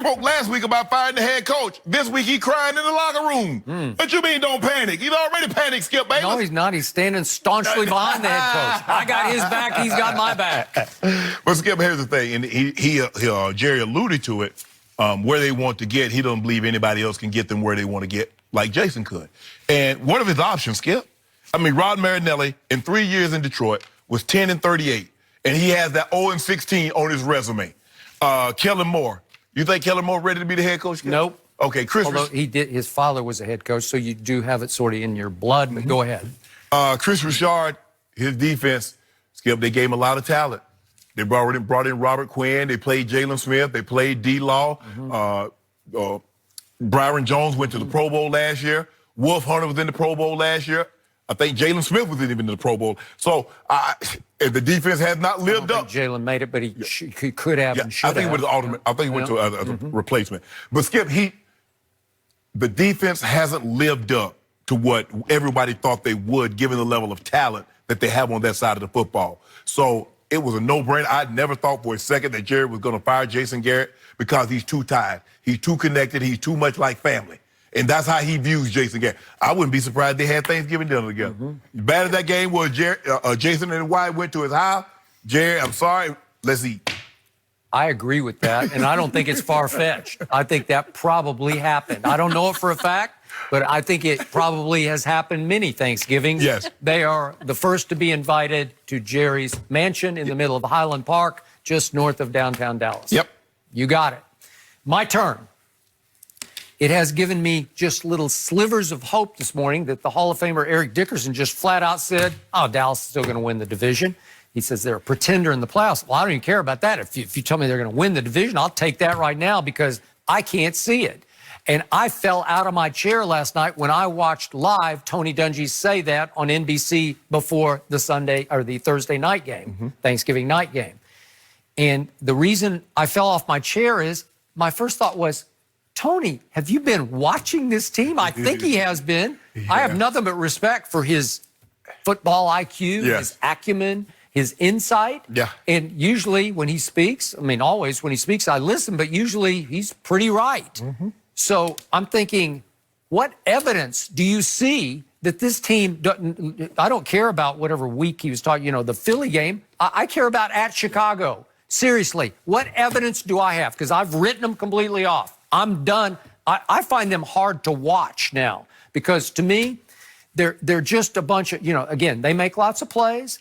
Spoke last week about firing the head coach. This week he crying in the locker room. What you mean don't panic? He's already panicked, Skip Bayless. No, he's not. He's standing staunchly behind the head coach. I got his back. He's got my back. But Skip, here's the thing, and Jerry alluded to it, where they want to get. He doesn't believe anybody else can get them where they want to get, like Jason could. And one of his options, Skip, I mean, Rod Marinelli in 3 years in Detroit was 10-38, and he has that 0-16 on his resume. Kellen Moore. You think Kellen Moore ready to be the head coach? Nope. Okay, Chris. Although he did, his father was a head coach, so you do have it sort of in your blood. But go ahead. Chris Richard, his defense, Skip. They gave him a lot of talent. They brought in Robert Quinn. They played Jalen Smith. They played D-Law. Byron Jones went to the Pro Bowl last year. Wolf Hunter was in the Pro Bowl last year. I think Jalen Smith was even in the Pro Bowl. So if the defense has not lived up, Jalen made it, but he could have and should have. I think it was ultimate. I think he went to a replacement. But Skip, the defense hasn't lived up to what everybody thought they would, given the level of talent that they have on that side of the football. So it was a no-brainer. I never thought for a second that Jerry was going to fire Jason Garrett because he's too tired. He's too connected. He's too much like family. And that's how he views Jason Garrett. I wouldn't be surprised they had Thanksgiving dinner together. Bad as that game was, Jason and Wyatt went to his house. Jerry, I'm sorry, let's eat. I agree with that, and I don't think it's far-fetched. I think that probably happened. I don't know it for a fact, but I think it probably has happened many Thanksgivings. Yes. They are the first to be invited to Jerry's mansion in the middle of Highland Park, just north of downtown Dallas. Yep. You got it. My turn. It has given me just little slivers of hope this morning that the Hall of Famer Eric Dickerson just flat out said, oh, Dallas is still going to win the division. He says they're a pretender in the playoffs. Well, I don't even care about that. If you tell me they're going to win the division, I'll take that right now because I can't see it. And I fell out of my chair last night when I watched live Tony Dungy say that on NBC before the Sunday or the Thursday night game, Thanksgiving night game. And the reason I fell off my chair is my first thought was, Tony, have you been watching this team? I think he has been. Yeah. I have nothing but respect for his football IQ, his acumen, his insight. Yeah. And usually when he speaks, I mean, always when he speaks, I listen, but usually he's pretty right. So I'm thinking, what evidence do you see that this team doesn't, I don't care about whatever week he was talking, you know, the Philly game. I care about at Chicago. Seriously, what evidence do I have? Because I've written them completely off. I'm done. I find them hard to watch now because to me, they're just a bunch of, you know, again, they make lots of plays.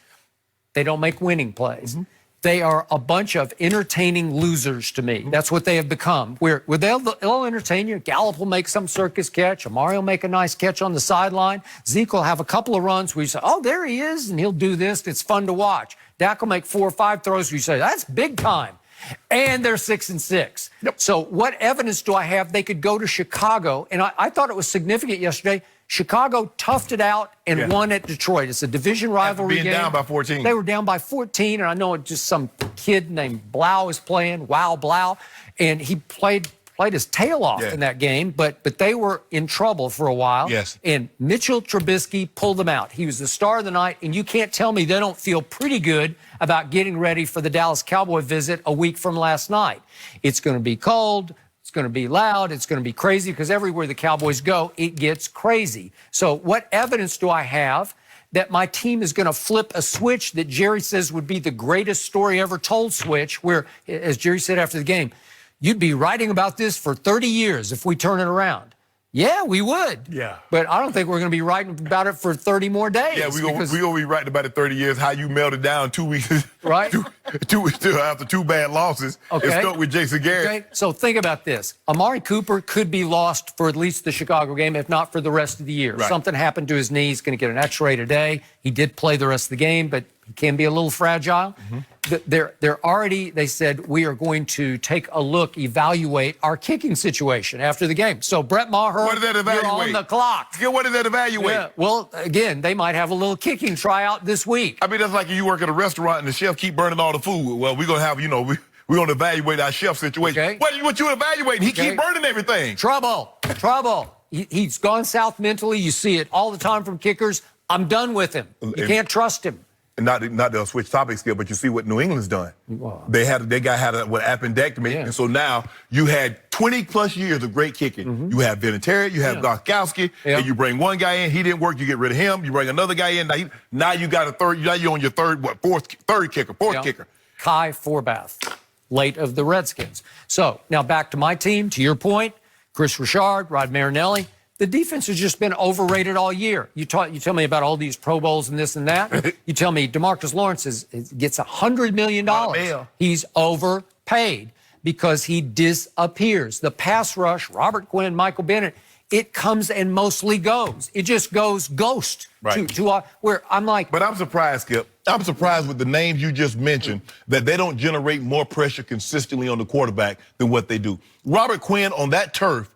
They don't make winning plays. They are a bunch of entertaining losers to me. That's what they have become. Where they'll entertain you. Gallup will make some circus catch. Amari will make a nice catch on the sideline. Zeke will have a couple of runs where you say, oh, there he is, and he'll do this. It's fun to watch. Dak will make 4 or 5 throws where you say, that's big time. And they're 6-6. So what evidence do I have they could go to Chicago? And I thought it was significant yesterday. Chicago toughed it out and won at Detroit. It's a division rivalry game. Being down by 14. They were down by 14, and I know just some kid named Blau is playing, Blau, and he played his tail off in that game, but they were in trouble for a while. And Mitchell Trubisky pulled them out. He was the star of the night, and you can't tell me they don't feel pretty good about getting ready for the Dallas Cowboy visit a week from last night. It's going to be cold. It's going to be loud. It's going to be crazy because everywhere the Cowboys go, it gets crazy. So what evidence do I have that my team is going to flip a switch that Jerry says would be the greatest story ever told switch, where, as Jerry said after the game, you'd be writing about this for 30 years if we turn it around. Yeah, we would. Yeah. But I don't think we're going to be writing about it for 30 more days. Yeah, we're going to be writing about it 30 years, how you melted down 2 weeks. Right. two weeks after 2 bad losses. Okay. It stuck with Jason Garrett. Okay, so think about this. Amari Cooper could be lost for at least the Chicago game, if not for the rest of the year. Something happened to his knee. He's going to get an X-ray today. He did play the rest of the game, but he can be a little fragile. They're already, they said, we are going to take a look, evaluate our kicking situation after the game. So Brett Maher, what did that evaluate? You're on the clock. Yeah, what did that evaluate? Yeah, well, again, they might have a little kicking tryout this week. I mean, that's like you work at a restaurant and the chef keep burning all the food. Well, we're going to have, you know, we're going to evaluate our chef situation. Okay. What you evaluating? He keep burning everything. Trouble. He's gone south mentally. You see it all the time from kickers. I'm done with him. You can't trust him. not to switch topics here, but you see what New England's done. Wow. They got had what appendectomy, and so now you had 20 plus years of great kicking. You have Vinatieri, you have Gostkowski, and you bring one guy in, he didn't work, you get rid of him. You bring another guy in, now you got a third. Now you're on your fourth kicker. Kai Forbath, late of the Redskins. So now back to my team. To your point, Chris Richard, Rod Marinelli. The defense has just been overrated all year. You tell me about all these Pro Bowls and this and that. You tell me DeMarcus Lawrence gets $100 million. He's overpaid because he disappears. The pass rush, Robert Quinn, Michael Bennett, it comes and mostly goes. It just goes ghost to where I'm like. But I'm surprised, Skip. I'm surprised with the names you just mentioned that they don't generate more pressure consistently on the quarterback than what they do. Robert Quinn on that turf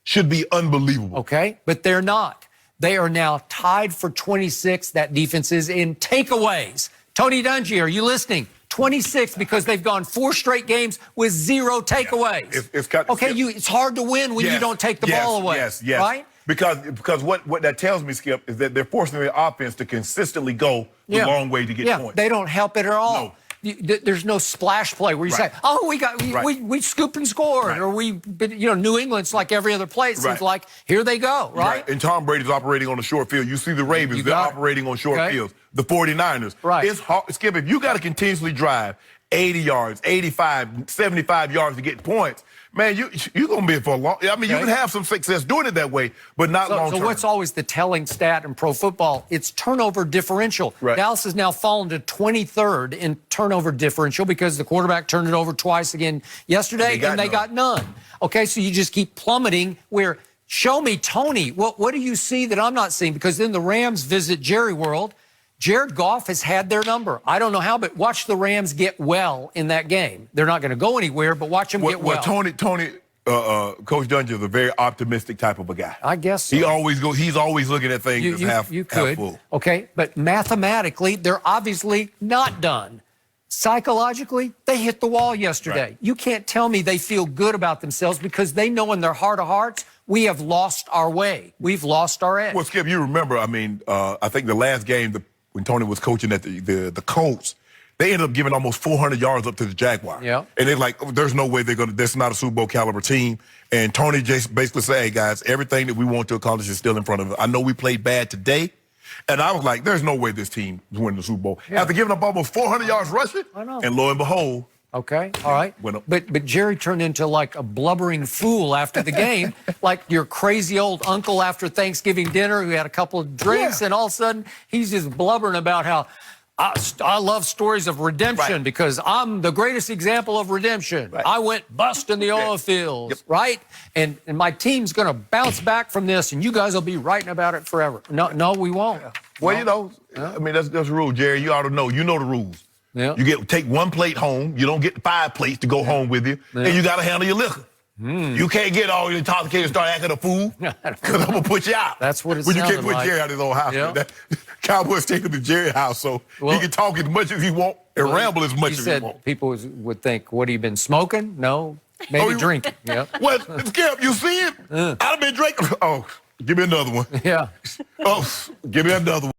should be unbelievable. Okay, but they're not. They are now tied for 26. That defense is in takeaways. Tony Dungy, are you listening? 26 because they've gone 4 straight games with 0 takeaways. It's hard to win when you don't take the ball away. Yes. Right? Because what that tells me, Skip, is that they're forcing their offense to consistently go the long way to get points. They don't help it at all. No. There's no splash play where you say, "Oh, we scooped and scored," or New England's like every other play. It seems like here they go, right? And Tom Brady's operating on a short field. You see the Ravens; they're operating on short fields. The 49ers, it's hard. Skip, if you got to continuously drive 80 yards, 85, 75 yards to get points, man, you're going to be in for a long. I mean, you can have some success doing it that way, but not long term. So what's always the telling stat in pro football? It's turnover differential. Dallas has now fallen to 23rd in turnover differential because the quarterback turned it over twice again yesterday, and they got none. Okay, so you just keep plummeting. Where show me, Tony, what do you see that I'm not seeing? Because then the Rams visit Jerry World. Jared Goff has had their number. I don't know how, but watch the Rams get well in that game. They're not going to go anywhere, but watch them get well. Tony, Coach Dungy is a very optimistic type of a guy. I guess so. He's always looking at things as half full. Okay, but mathematically, they're obviously not done. Psychologically, they hit the wall yesterday. You can't tell me they feel good about themselves because they know in their heart of hearts, we have lost our way. We've lost our edge. Well, Skip, you remember, I think the last game when Tony was coaching at the Colts, they ended up giving almost 400 yards up to the Jaguars. And they're like, there's no way that's not a Super Bowl caliber team. And Tony just basically said, hey, guys, everything that we want to accomplish is still in front of us. I know we played bad today. And I was like, there's no way this team is winning the Super Bowl. After giving up almost 400 yards rushing, and lo and behold. Okay, all right. But Jerry turned into like a blubbering fool after the game, like your crazy old uncle after Thanksgiving dinner who had a couple of drinks, and all of a sudden he's just blubbering about how I love stories of redemption because I'm the greatest example of redemption. I went bust in the oil fields, right? And my team's going to bounce back from this, and you guys will be writing about it forever. No, we won't. Well, that's the rule, Jerry. You ought to know. You know the rules. You take 1 plate home. You don't get 5 plates to go home with you, and you got to handle your liquor. You can't get all your intoxicated and start acting a fool because I'm going to put you out. That's what it's you can't put Jerry out of his own house. Cowboys take him to Jerry's house, so he can talk as much as he wants and ramble as much as he wants. People would think, what, he been smoking? No, maybe drinking. Well, Skip, you see it? I've been drinking. Oh, give me another one. Yeah. Oh, give me another one.